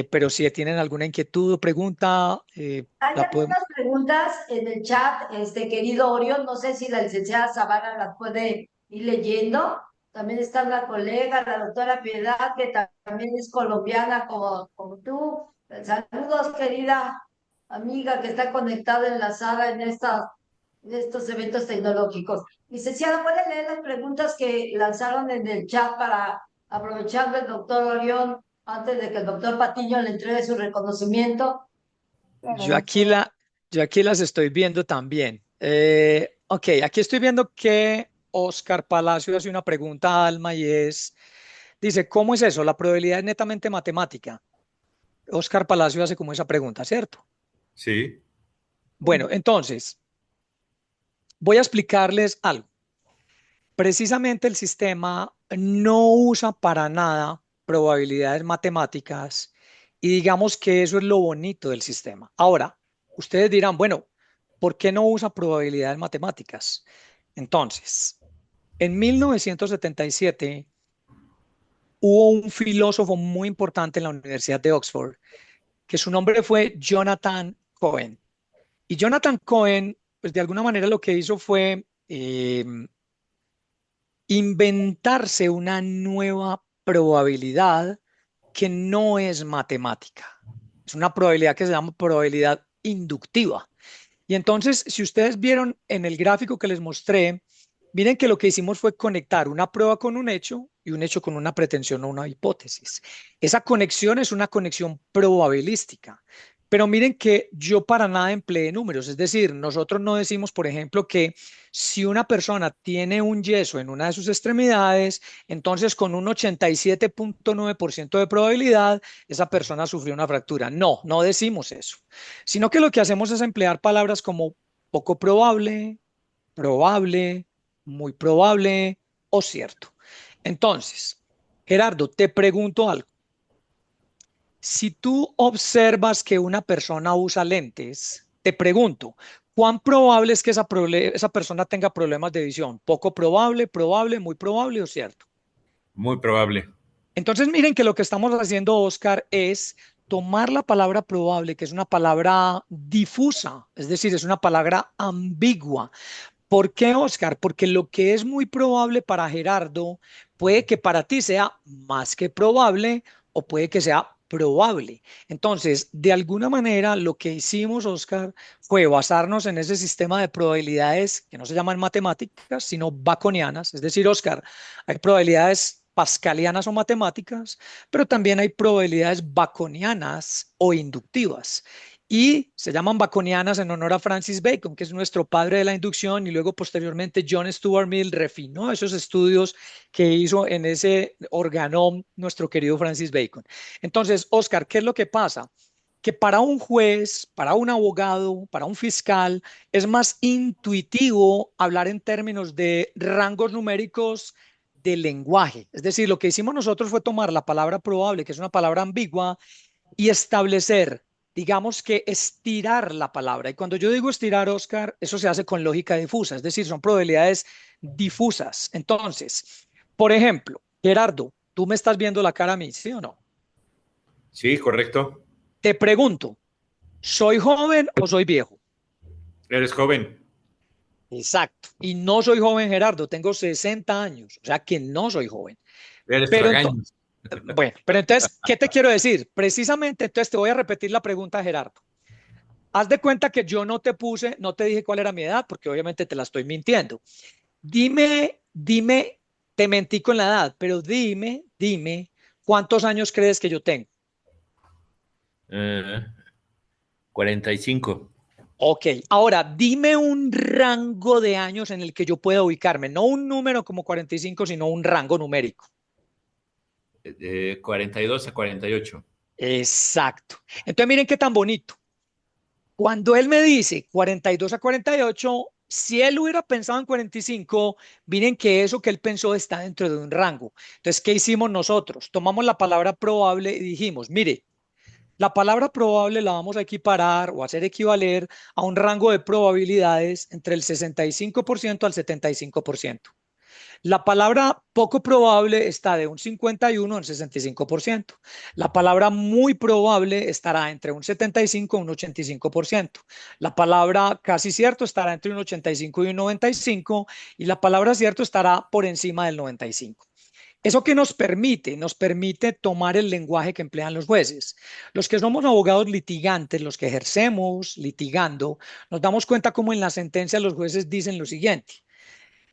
Pero si tienen alguna inquietud o pregunta, Hay la pueden... algunas preguntas en el chat, querido Orión. No sé si la licenciada Zavala las puede ir leyendo. También está la colega, la doctora Piedad, que también es colombiana como tú. Saludos, querida amiga que está conectada, enlazada en estos eventos tecnológicos. Licenciada, ¿puede leer las preguntas que lanzaron en el chat para aprovechar del doctor Orión antes de que el doctor Patiño le entregue su reconocimiento? Claro, Yo aquí, doctora. yo aquí las estoy viendo también. Ok, aquí estoy viendo que Oscar Palacio hace una pregunta a Alma y dice, ¿cómo es eso? La probabilidad es netamente matemática. Oscar Palacio hace como esa pregunta, ¿cierto? Sí. Bueno, entonces, voy a explicarles algo. Precisamente el sistema no usa para nada probabilidades matemáticas y digamos que eso es lo bonito del sistema. Ahora, ustedes dirán, bueno, ¿por qué no usa probabilidades matemáticas? Entonces, en 1977 hubo un filósofo muy importante en la Universidad de Oxford, que su nombre fue Jonathan Cohen. Y Jonathan Cohen, pues de alguna manera lo que hizo fue inventarse una nueva probabilidad que no es matemática. Es una probabilidad que se llama probabilidad inductiva. Y entonces, si ustedes vieron en el gráfico que les mostré, miren que lo que hicimos fue conectar una prueba con un hecho y un hecho con una pretensión o una hipótesis. Esa conexión es una conexión probabilística. Pero miren que yo para nada empleé números, es decir, nosotros no decimos, por ejemplo, que si una persona tiene un yeso en una de sus extremidades, entonces con un 87.9% de probabilidad, esa persona sufrió una fractura. No, no decimos eso, sino que lo que hacemos es emplear palabras como poco probable, probable, muy probable o cierto. Entonces, Gerardo, te pregunto algo. Si tú observas que una persona usa lentes, te pregunto, ¿cuán probable es que esa persona tenga problemas de visión? ¿Poco probable, probable, muy probable o cierto? Muy probable. Entonces, miren que lo que estamos haciendo, Oscar, es tomar la palabra probable, que es una palabra difusa, es decir, es una palabra ambigua. ¿Por qué, Oscar? Porque lo que es muy probable para Gerardo puede que para ti sea más que probable o puede que sea probable. Entonces, de alguna manera, lo que hicimos, Oscar, fue basarnos en ese sistema de probabilidades que no se llaman matemáticas, sino baconianas. Es decir, Oscar, hay probabilidades pascalianas o matemáticas, pero también hay probabilidades baconianas o inductivas. Y se llaman baconianas en honor a Francis Bacon, que es nuestro padre de la inducción, y luego posteriormente John Stuart Mill refinó esos estudios que hizo en ese organón nuestro querido Francis Bacon. Entonces, Oscar, ¿qué es lo que pasa? Que para un juez, para un abogado, para un fiscal, es más intuitivo hablar en términos de rangos numéricos de lenguaje. Es decir, lo que hicimos nosotros fue tomar la palabra probable, que es una palabra ambigua, y establecer, digamos que estirar la palabra. Y cuando yo digo estirar, Oscar, eso se hace con lógica difusa, es decir, son probabilidades difusas. Entonces, por ejemplo, Gerardo, tú me estás viendo la cara a mí, ¿sí o no? Sí, correcto. Te pregunto, ¿soy joven o soy viejo? Eres joven. Exacto. Y no soy joven, Gerardo, tengo 60 años, o sea que no soy joven. Eres Pero tragaños. bueno, pero entonces, ¿qué te quiero decir? Precisamente, entonces te voy a repetir la pregunta, Gerardo. Haz de cuenta que yo no te puse, no te dije cuál era mi edad, porque obviamente te la estoy mintiendo. Dime, te mentí con la edad, pero dime, ¿cuántos años crees que yo tengo? Eh, 45. Ok, ahora dime un rango de años en el que yo pueda ubicarme, no un número como 45, sino un rango numérico. De 42 a 48. Exacto. Entonces miren qué tan bonito. Cuando él me dice 42 a 48, si él hubiera pensado en 45, miren que eso que él pensó está dentro de un rango. Entonces, ¿qué hicimos nosotros? Tomamos la palabra probable y dijimos, mire, la palabra probable la vamos a equiparar o hacer equivaler a un rango de probabilidades entre el 65% al 75%. La palabra poco probable está de un 51 a un 65%. La palabra muy probable estará entre un 75 y un 85%. La palabra casi cierto estará entre un 85 y un 95 y la palabra cierto estará por encima del 95. ¿Eso qué nos permite? Nos permite tomar el lenguaje que emplean los jueces. Los que somos abogados litigantes, los que ejercemos litigando, nos damos cuenta cómo en la sentencia los jueces dicen lo siguiente.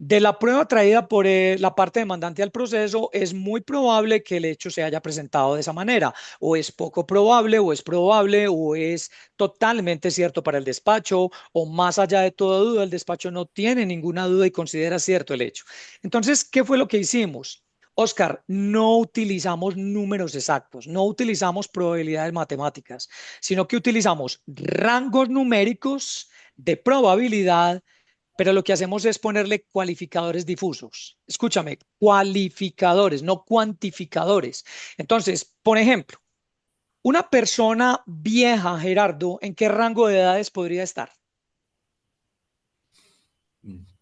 De la prueba traída por la parte demandante al proceso, es muy probable que el hecho se haya presentado de esa manera, o es poco probable, o es probable, o es totalmente cierto para el despacho, o más allá de toda duda, el despacho no tiene ninguna duda y considera cierto el hecho. Entonces, ¿qué fue lo que hicimos? Oscar, no utilizamos números exactos, no utilizamos probabilidades matemáticas, sino que utilizamos rangos numéricos de probabilidad, pero lo que hacemos es ponerle cualificadores difusos. Escúchame, cualificadores, no cuantificadores. Entonces, por ejemplo, una persona vieja, Gerardo, ¿en qué rango de edades podría estar?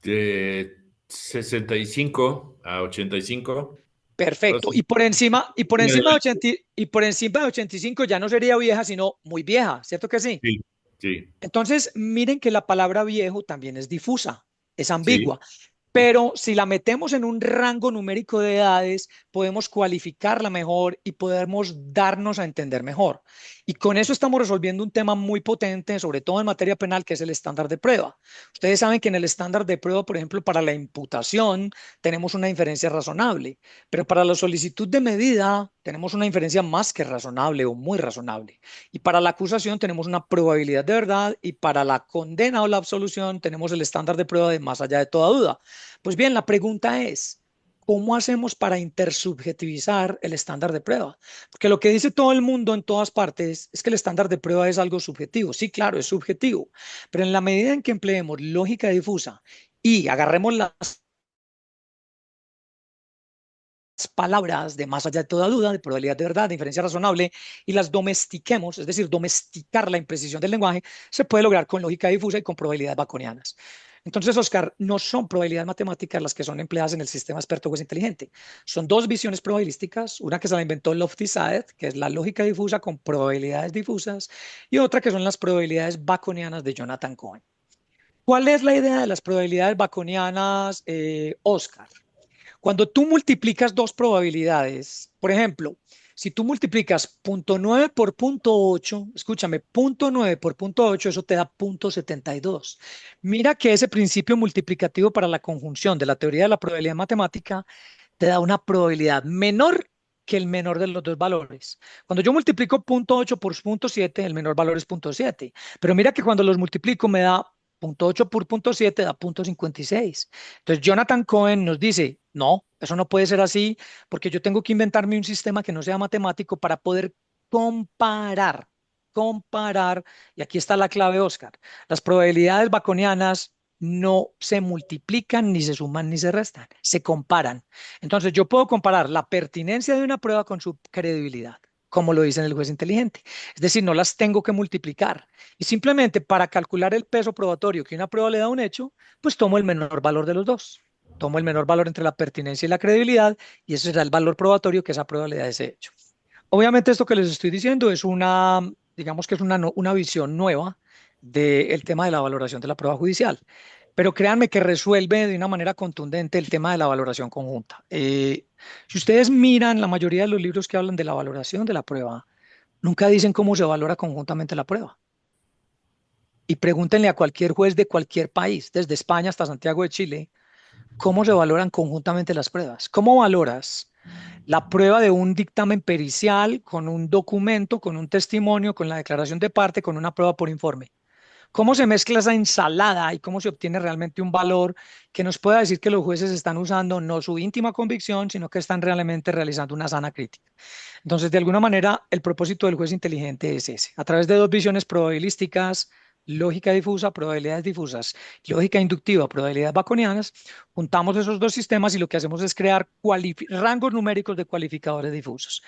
De 65 a 85. Perfecto. Entonces, Y por encima de 85 ya no sería vieja, sino muy vieja, ¿cierto que sí? sí, sí, Entonces, miren que la palabra viejo también es difusa, es sí. ambigua. Pero si la metemos en un rango numérico de edades, podemos cualificarla mejor y podemos darnos a entender mejor. Y con eso estamos resolviendo un tema muy potente, sobre todo en materia penal, que es el estándar de prueba. Ustedes saben que en el estándar de prueba, por ejemplo, para la imputación tenemos una inferencia razonable, pero para la solicitud de medida tenemos una inferencia más que razonable o muy razonable. Y para la acusación tenemos una probabilidad de verdad y para la condena o la absolución tenemos el estándar de prueba de más allá de toda duda. Pues bien, la pregunta es, ¿cómo hacemos para intersubjetivizar el estándar de prueba? Porque lo que dice todo el mundo en todas partes es que el estándar de prueba es algo subjetivo. Sí, claro, es subjetivo, pero en la medida en que empleemos lógica difusa y agarremos las palabras de más allá de toda duda, de probabilidad de verdad, de inferencia razonable, y las domestiquemos, es decir, domesticar la imprecisión del lenguaje, se puede lograr con lógica difusa y con probabilidades baconianas. Entonces, Oscar, no son probabilidades matemáticas las que son empleadas en el sistema experto juez inteligente. Son dos visiones probabilísticas, una que se la inventó Lofty-Saed, que es la lógica difusa con probabilidades difusas, y otra que son las probabilidades baconianas de Jonathan Cohen. ¿Cuál es la idea de las probabilidades baconianas, Oscar? Cuando tú multiplicas dos probabilidades, por ejemplo, si tú multiplicas 0.9 por 0.8, escúchame, 0.9 por 0.8, eso te da 0.72. Mira que ese principio multiplicativo para la conjunción de la teoría de la probabilidad matemática te da una probabilidad menor que el menor de los dos valores. Cuando yo multiplico 0.8 por 0.7, el menor valor es 0.7. Pero mira que cuando los multiplico me da 0.8 por 0.7, da 0.56. Entonces Jonathan Cohen nos dice, no, eso no puede ser así, porque yo tengo que inventarme un sistema que no sea matemático para poder comparar, comparar, y aquí está la clave, Oscar. Las probabilidades baconianas no se multiplican, ni se suman, ni se restan, se comparan. Entonces, yo puedo comparar la pertinencia de una prueba con su credibilidad, como lo dice en el juez inteligente. Es decir, no las tengo que multiplicar. Y simplemente para calcular el peso probatorio que una prueba le da a un hecho, pues tomo el menor valor de los dos. Tomo el menor valor entre la pertinencia y la credibilidad, y ese será el valor probatorio que esa prueba le da a ese hecho. Obviamente, esto que les estoy diciendo es una, digamos que es una visión nueva del tema de la valoración de la prueba judicial. Pero créanme que resuelve de una manera contundente el tema de la valoración conjunta. Si ustedes miran la mayoría de los libros que hablan de la valoración de la prueba, nunca dicen cómo se valora conjuntamente la prueba. Y pregúntenle a cualquier juez de cualquier país, desde España hasta Santiago de Chile, cómo se valoran conjuntamente las pruebas. ¿Cómo valoras la prueba de un dictamen pericial con un documento, con un testimonio, con la declaración de parte, con una prueba por informe? ¿Cómo se mezcla esa ensalada y cómo se obtiene realmente un valor que nos pueda decir que los jueces están usando no su íntima convicción, sino que están realmente realizando una sana crítica? Entonces, de alguna manera, el propósito del juez inteligente es ese. A través de dos visiones probabilísticas, lógica difusa, probabilidades difusas, lógica inductiva, probabilidades baconianas, juntamos esos dos sistemas y lo que hacemos es crear rangos numéricos de cualificadores difusos,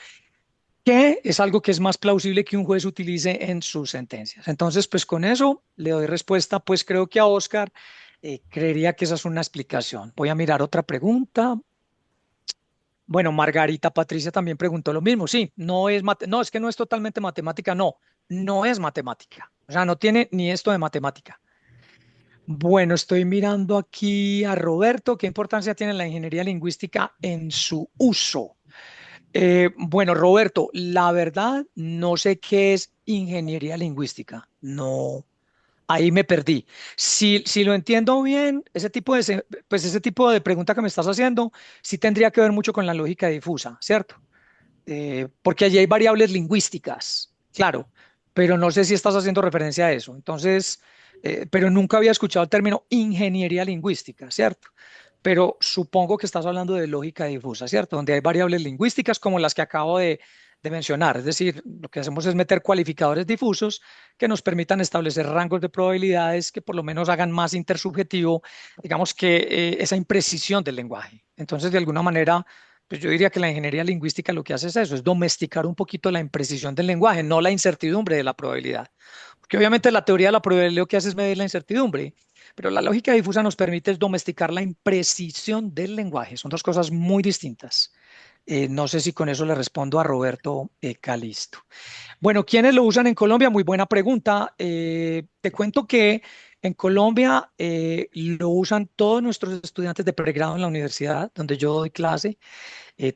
que es algo que es más plausible que un juez utilice en sus sentencias. Entonces, pues con eso le doy respuesta, pues creo que a Oscar creería que esa es una explicación. Voy a mirar otra pregunta. Bueno, Margarita Patricia también preguntó lo mismo. Sí, no es no, es que no es totalmente matemática, no, no es matemática. O sea, no tiene ni esto de matemática. Bueno, estoy mirando aquí a Roberto. ¿Qué importancia tiene la ingeniería lingüística en su uso? Bueno, Roberto, la verdad no sé qué es ingeniería lingüística. No, ahí me perdí. Si lo entiendo bien, pues ese tipo de pregunta que me estás haciendo sí tendría que ver mucho con la lógica difusa, ¿cierto? Porque allí hay variables lingüísticas, claro, pero no sé si estás haciendo referencia a eso. Entonces, pero nunca había escuchado el término ingeniería lingüística, ¿cierto? Pero supongo que estás hablando de lógica difusa, ¿cierto? Donde hay variables lingüísticas como las que acabo de mencionar. Es decir, lo que hacemos es meter cualificadores difusos que nos permitan establecer rangos de probabilidades que por lo menos hagan más intersubjetivo, digamos que esa imprecisión del lenguaje. Entonces, de alguna manera, pues yo diría que la ingeniería lingüística lo que hace es eso, es domesticar un poquito la imprecisión del lenguaje, no la incertidumbre de la probabilidad. Porque obviamente la teoría de la probabilidad lo que hace es medir la incertidumbre, pero la lógica difusa nos permite es domesticar la imprecisión del lenguaje. Son dos cosas muy distintas. No sé si con eso le respondo a Roberto Calisto. Bueno, ¿quiénes lo usan en Colombia? Muy buena pregunta. Te cuento que en Colombia lo usan todos nuestros estudiantes de pregrado en la universidad donde yo doy clase.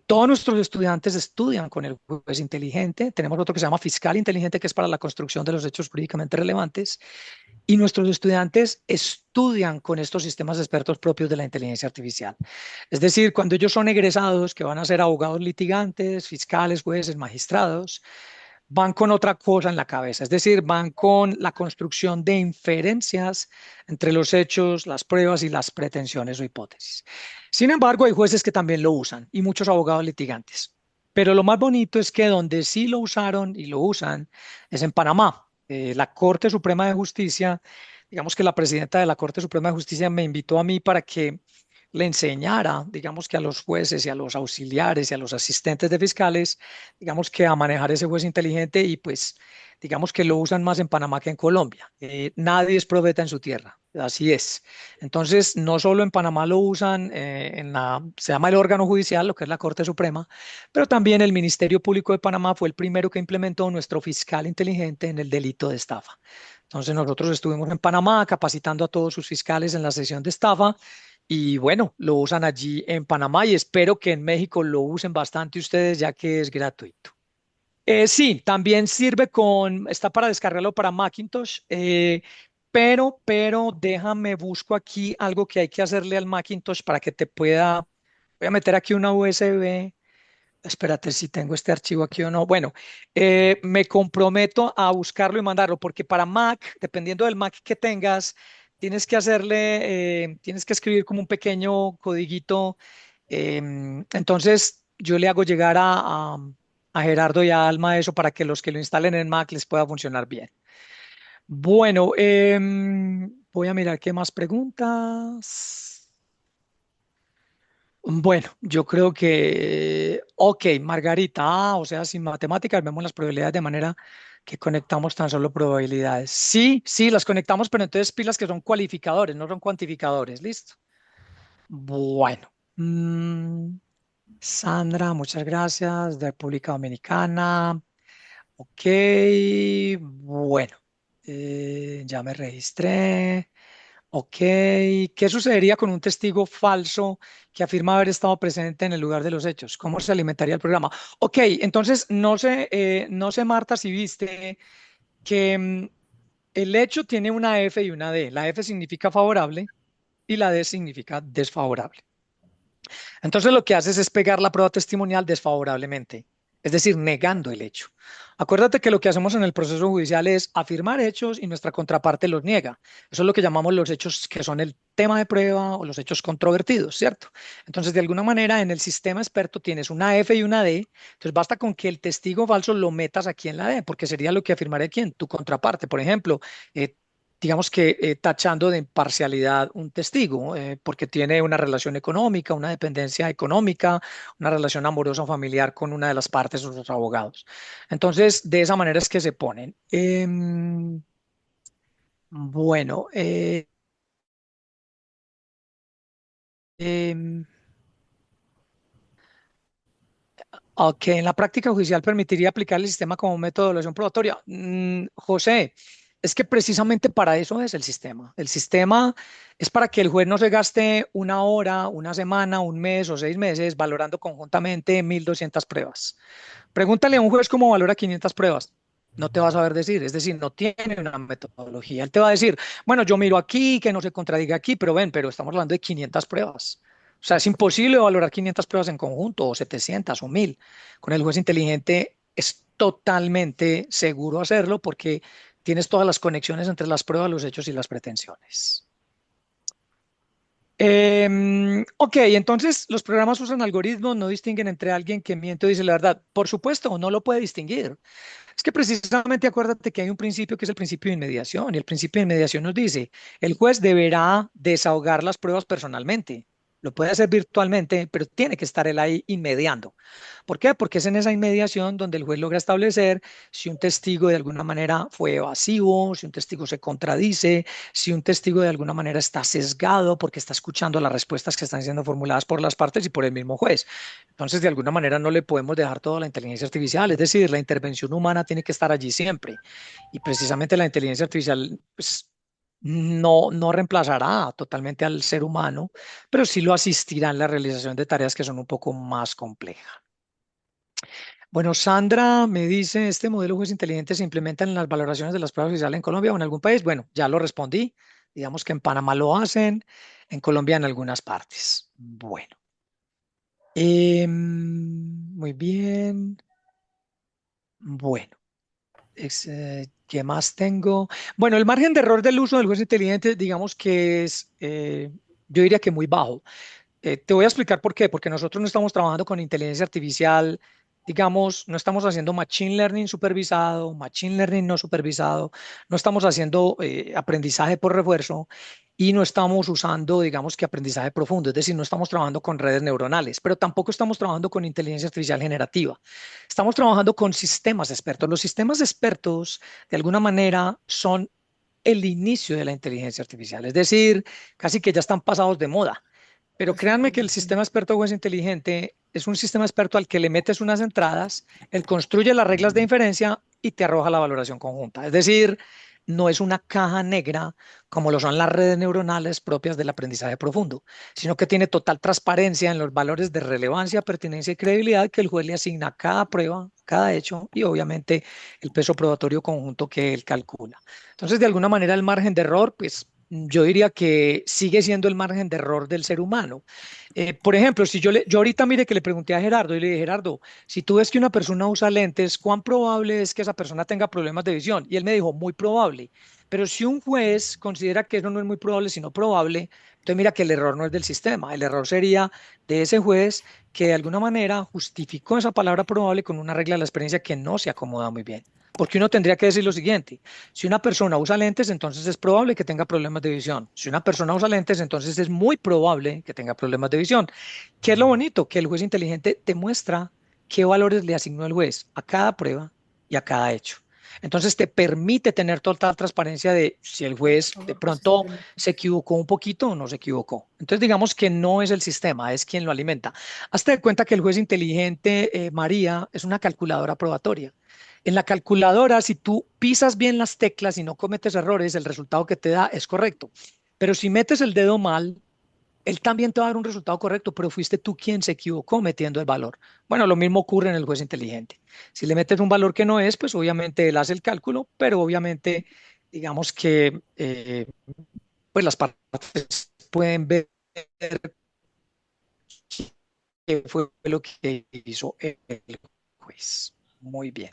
Todos nuestros estudiantes estudian con el juez inteligente. Tenemos otro que se llama fiscal inteligente, que es para la construcción de los hechos jurídicamente relevantes. Y nuestros estudiantes estudian con estos sistemas expertos propios de la inteligencia artificial. Es decir, cuando ellos son egresados, que van a ser abogados litigantes, fiscales, jueces, magistrados, van con otra cosa en la cabeza, es decir, van con la construcción de inferencias entre los hechos, las pruebas y las pretensiones o hipótesis. Sin embargo, hay jueces que también lo usan y muchos abogados litigantes. Pero lo más bonito es que donde sí lo usaron y lo usan es en Panamá. La Corte Suprema de Justicia, digamos que la presidenta de la Corte Suprema de Justicia me invitó a mí para que le enseñara, digamos que a los jueces y a los auxiliares y a los asistentes de fiscales, digamos que a manejar ese juez inteligente y pues digamos que lo usan más en Panamá que en Colombia. Nadie es profeta en su tierra, así es. Entonces, no solo en Panamá lo usan, se llama el órgano judicial, lo que es la Corte Suprema, pero también el Ministerio Público de Panamá fue el primero que implementó nuestro fiscal inteligente en el delito de estafa. Entonces, nosotros estuvimos en Panamá capacitando a todos sus fiscales en la sesión de estafa. Y bueno, lo usan allí en Panamá y espero que en México lo usen bastante ustedes ya que es gratuito. Sí, también está para descargarlo para Macintosh, pero déjame busco aquí algo que hay que hacerle al Macintosh para que te pueda Voy a meter aquí una USB. Espérate si tengo este archivo aquí o no. Bueno, me comprometo a buscarlo y mandarlo, porque para Mac, dependiendo del Mac que tengas, tienes que tienes que escribir como un pequeño codiguito. Entonces, yo le hago llegar a Gerardo y a Alma eso para que los que lo instalen en Mac les pueda funcionar bien. Bueno, voy a mirar qué más preguntas. Bueno, yo creo que, ok, Margarita, o sea, sin matemáticas vemos las probabilidades de manera que conectamos tan solo probabilidades. Sí, sí, las conectamos, pero entonces pilas que son cualificadores, no son cuantificadores, ¿listo? Bueno, Sandra, muchas gracias, de República Dominicana. Ok, bueno, ya me registré. Ok, ¿qué sucedería con un testigo falso que afirma haber estado presente en el lugar de los hechos? ¿Cómo se alimentaría el programa? Ok, entonces no sé, Marta, si viste que el hecho tiene una F y una D. La F significa favorable y la D significa desfavorable. Entonces lo que haces es pegar la prueba testimonial desfavorablemente, es decir, negando el hecho. Acuérdate que lo que hacemos en el proceso judicial es afirmar hechos y nuestra contraparte los niega. Eso es lo que llamamos los hechos que son el tema de prueba o los hechos controvertidos, ¿cierto? Entonces, de alguna manera, en el sistema experto tienes una F y una D, entonces basta con que el testigo falso lo metas aquí en la D, porque sería lo que afirmaría quién, tu contraparte. Por ejemplo, digamos que tachando de imparcialidad un testigo, porque tiene una relación económica, una dependencia económica, una relación amorosa o familiar con una de las partes o los abogados. Entonces, de esa manera es que se ponen. Bueno, em, ok, en la práctica judicial permitiría aplicar el sistema como método de evaluación probatoria. José, es que precisamente para eso es el sistema. El sistema es para que el juez no se gaste una hora, una semana, un mes o 6 meses valorando conjuntamente 1.200 pruebas. Pregúntale a un juez cómo valora 500 pruebas. No te va a saber decir, es decir, no tiene una metodología. Él te va a decir, bueno, yo miro aquí, que no se contradiga aquí, pero ven, pero estamos hablando de 500 pruebas. O sea, es imposible valorar 500 pruebas en conjunto, o 700, o 1.000. Con el juez inteligente es totalmente seguro hacerlo porque tienes todas las conexiones entre las pruebas, los hechos y las pretensiones. Ok, entonces los programas usan algoritmos, no distinguen entre alguien que miente o dice la verdad. Por supuesto, no lo puede distinguir. Es que precisamente acuérdate que hay un principio que es el principio de inmediación y el principio de inmediación nos dice, el juez deberá desahogar las pruebas personalmente. Lo puede hacer virtualmente, pero tiene que estar él ahí inmediando. ¿Por qué? Porque es en esa inmediación donde el juez logra establecer si un testigo de alguna manera fue evasivo, si un testigo se contradice, si un testigo de alguna manera está sesgado porque está escuchando las respuestas que están siendo formuladas por las partes y por el mismo juez. Entonces, de alguna manera no le podemos dejar todo a la inteligencia artificial, es decir, la intervención humana tiene que estar allí siempre. Y precisamente la inteligencia artificial pues, no reemplazará totalmente al ser humano, pero sí lo asistirá en la realización de tareas que son un poco más complejas. Bueno, Sandra me dice, ¿este modelo juez inteligente se implementa en las valoraciones de las pruebas oficiales en Colombia o en algún país? Bueno, ya lo respondí. Digamos que en Panamá lo hacen, en Colombia en algunas partes. Bueno. Muy bien. Bueno, ¿qué más tengo? Bueno, el margen de error del uso del juez inteligente, digamos que es, yo diría que muy bajo. Te voy a explicar por qué, porque nosotros no estamos trabajando con inteligencia artificial, digamos, no estamos haciendo machine learning supervisado, machine learning no supervisado, no estamos haciendo aprendizaje por refuerzo y no estamos usando, digamos que aprendizaje profundo, es decir, no estamos trabajando con redes neuronales, pero tampoco estamos trabajando con inteligencia artificial generativa. Estamos trabajando con sistemas expertos. Los sistemas expertos, de alguna manera, son el inicio de la inteligencia artificial, es decir, casi que ya están pasados de moda. Pero créanme que el sistema experto juez inteligente es un sistema experto al que le metes unas entradas, él construye las reglas de inferencia y te arroja la valoración conjunta. Es decir, no es una caja negra como lo son las redes neuronales propias del aprendizaje profundo, sino que tiene total transparencia en los valores de relevancia, pertinencia y credibilidad que el juez le asigna a cada prueba, cada hecho y obviamente el peso probatorio conjunto que él calcula. Entonces, de alguna manera, el margen de error, pues yo diría que sigue siendo el margen de error del ser humano. Por ejemplo, si yo ahorita mire que le pregunté a Gerardo y le dije, Gerardo, si tú ves que una persona usa lentes, ¿cuán probable es que esa persona tenga problemas de visión? Y él me dijo, muy probable. Pero si un juez considera que eso no es muy probable, sino probable, entonces mira que el error no es del sistema, el error sería de ese juez que de alguna manera justificó esa palabra probable con una regla de la experiencia que no se acomoda muy bien. Porque uno tendría que decir lo siguiente, si una persona usa lentes, entonces es probable que tenga problemas de visión. Si una persona usa lentes, entonces es muy probable que tenga problemas de visión. ¿Qué es lo bonito? Que el juez inteligente demuestra qué valores le asignó el juez a cada prueba y a cada hecho. Entonces te permite tener total transparencia de si el juez de pronto se equivocó un poquito o no se equivocó. Entonces digamos que no es el sistema, es quien lo alimenta. Hazte de cuenta que el juez inteligente, María, es una calculadora probatoria. En la calculadora, si tú pisas bien las teclas y no cometes errores, el resultado que te da es correcto. Pero si metes el dedo mal, él también te va a dar un resultado correcto, pero fuiste tú quien se equivocó metiendo el valor. Bueno, lo mismo ocurre en el juez inteligente. Si le metes un valor que no es, pues obviamente él hace el cálculo, pero obviamente digamos que pues las partes pueden ver qué fue lo que hizo el juez. Muy bien.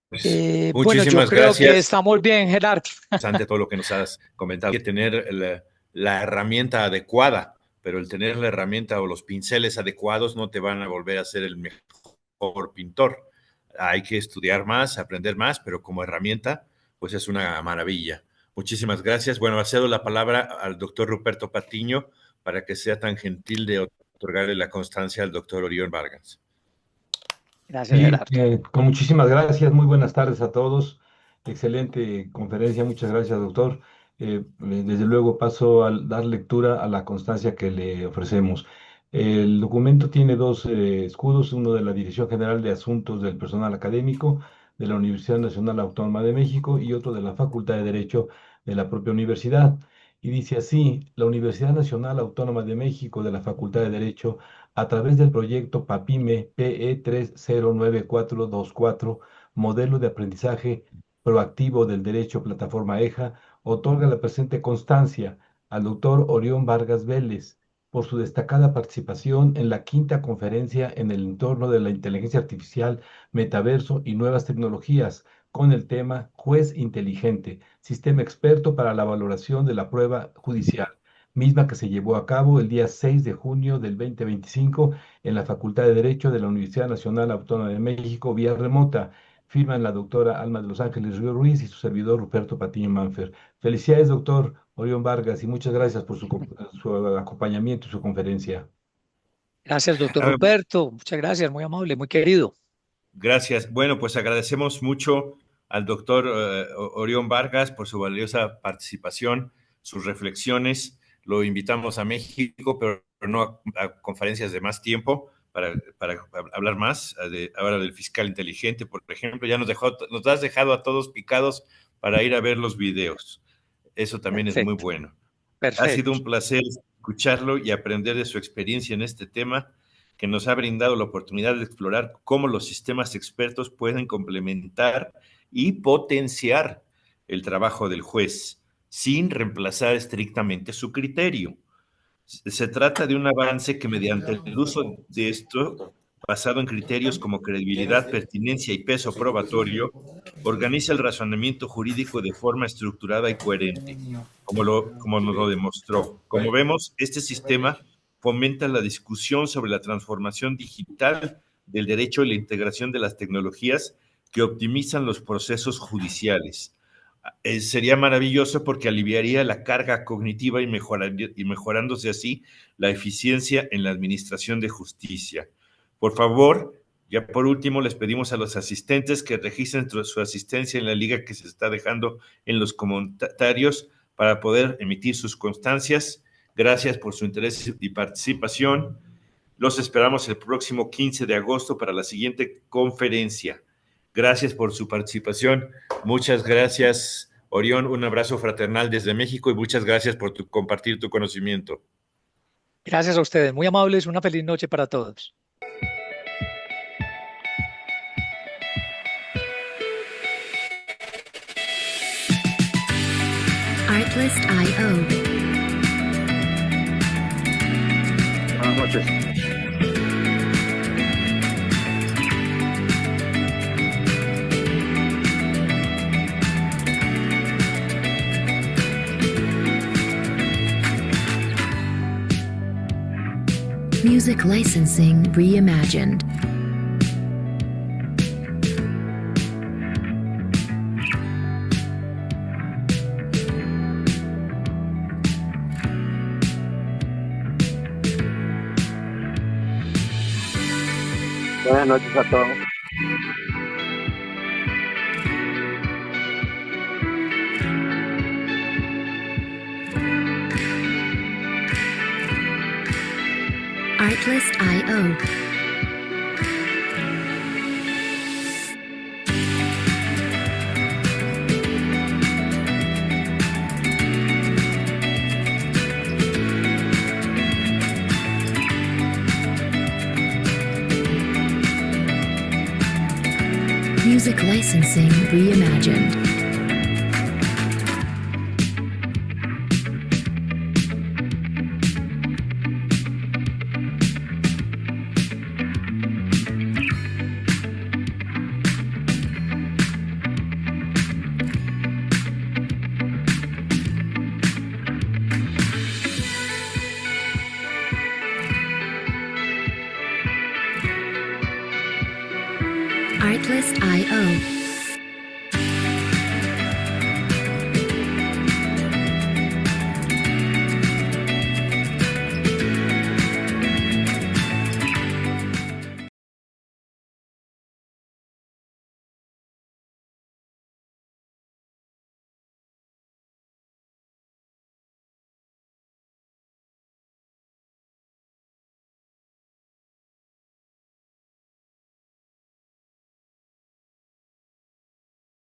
Pues Bueno, yo muchísimas creo que gracias estamos bien, Gerardo. ante todo lo que nos has comentado. Hay que tener la herramienta adecuada, pero el tener la herramienta o los pinceles adecuados no te van a volver a ser el mejor pintor. Hay que estudiar más, aprender más, pero como herramienta, pues es una maravilla. Muchísimas gracias. Bueno, cedo la palabra al doctor Ruperto Patiño para que sea tan gentil de otorgarle la constancia al doctor Orión Vargas. Gracias, Sí, Gerardo. con muchísimas gracias. Muy buenas tardes a todos. Excelente conferencia. Muchas gracias, doctor. Desde luego paso a dar lectura a la constancia que le ofrecemos. El documento tiene dos escudos, uno de la Dirección General de Asuntos del Personal Académico de la Universidad Nacional Autónoma de México y otro de la Facultad de Derecho de la propia universidad. Y dice así, la Universidad Nacional Autónoma de México de la Facultad de Derecho a través del proyecto PAPIME PE 309424, Modelo de Aprendizaje Proactivo del Derecho Plataforma EJA, otorga la presente constancia al doctor Orión Vargas Vélez por su destacada participación en la quinta conferencia en el entorno de la inteligencia artificial, metaverso y nuevas tecnologías, con el tema Juez Inteligente, Sistema Experto para la Valoración de la Prueba Judicial, misma que se llevó a cabo el día 6 de junio del 2025 en la Facultad de Derecho de la Universidad Nacional Autónoma de México, vía remota. Firman la doctora Alma de los Ángeles Río Ruiz y su servidor Ruperto Patiño Manfer. Felicidades, doctor Orión Vargas, y muchas gracias por su acompañamiento y su conferencia. Gracias, doctor Ruperto. Muchas gracias, muy amable, muy querido. Gracias. Bueno, pues agradecemos mucho al doctor Orión Vargas por su valiosa participación, sus reflexiones. Lo invitamos a México, pero no a conferencias de más tiempo para hablar más ahora del fiscal inteligente, por ejemplo. Ya nos has dejado a todos picados para ir a ver los videos. Eso también Perfecto. es muy bueno. Perfecto. Ha sido un placer escucharlo y aprender de su experiencia en este tema, que nos ha brindado la oportunidad de explorar cómo los sistemas expertos pueden complementar y potenciar el trabajo del juez, sin reemplazar estrictamente su criterio. Se trata de un avance que mediante el uso de esto, basado en criterios como credibilidad, pertinencia y peso probatorio, organiza el razonamiento jurídico de forma estructurada y coherente, como nos lo demostró. Como vemos, este sistema fomenta la discusión sobre la transformación digital del derecho y la integración de las tecnologías que optimizan los procesos judiciales. Sería maravilloso porque aliviaría la carga cognitiva y mejorándose así la eficiencia en la administración de justicia. Por favor, ya por último, les pedimos a los asistentes que registren su asistencia en la liga que se está dejando en los comentarios para poder emitir sus constancias. Gracias por su interés y participación. Los esperamos el próximo 15 de agosto para la siguiente conferencia. Gracias por su participación. Muchas gracias, Orión. Un abrazo fraternal desde México y muchas gracias por compartir tu conocimiento. Gracias a ustedes. Muy amables. Una feliz noche para todos. Artlist.io. Buenas noches. Music licensing reimagined. Buenas noches a todos. Artlist.io. Music licensing reimagined. Artlist.io.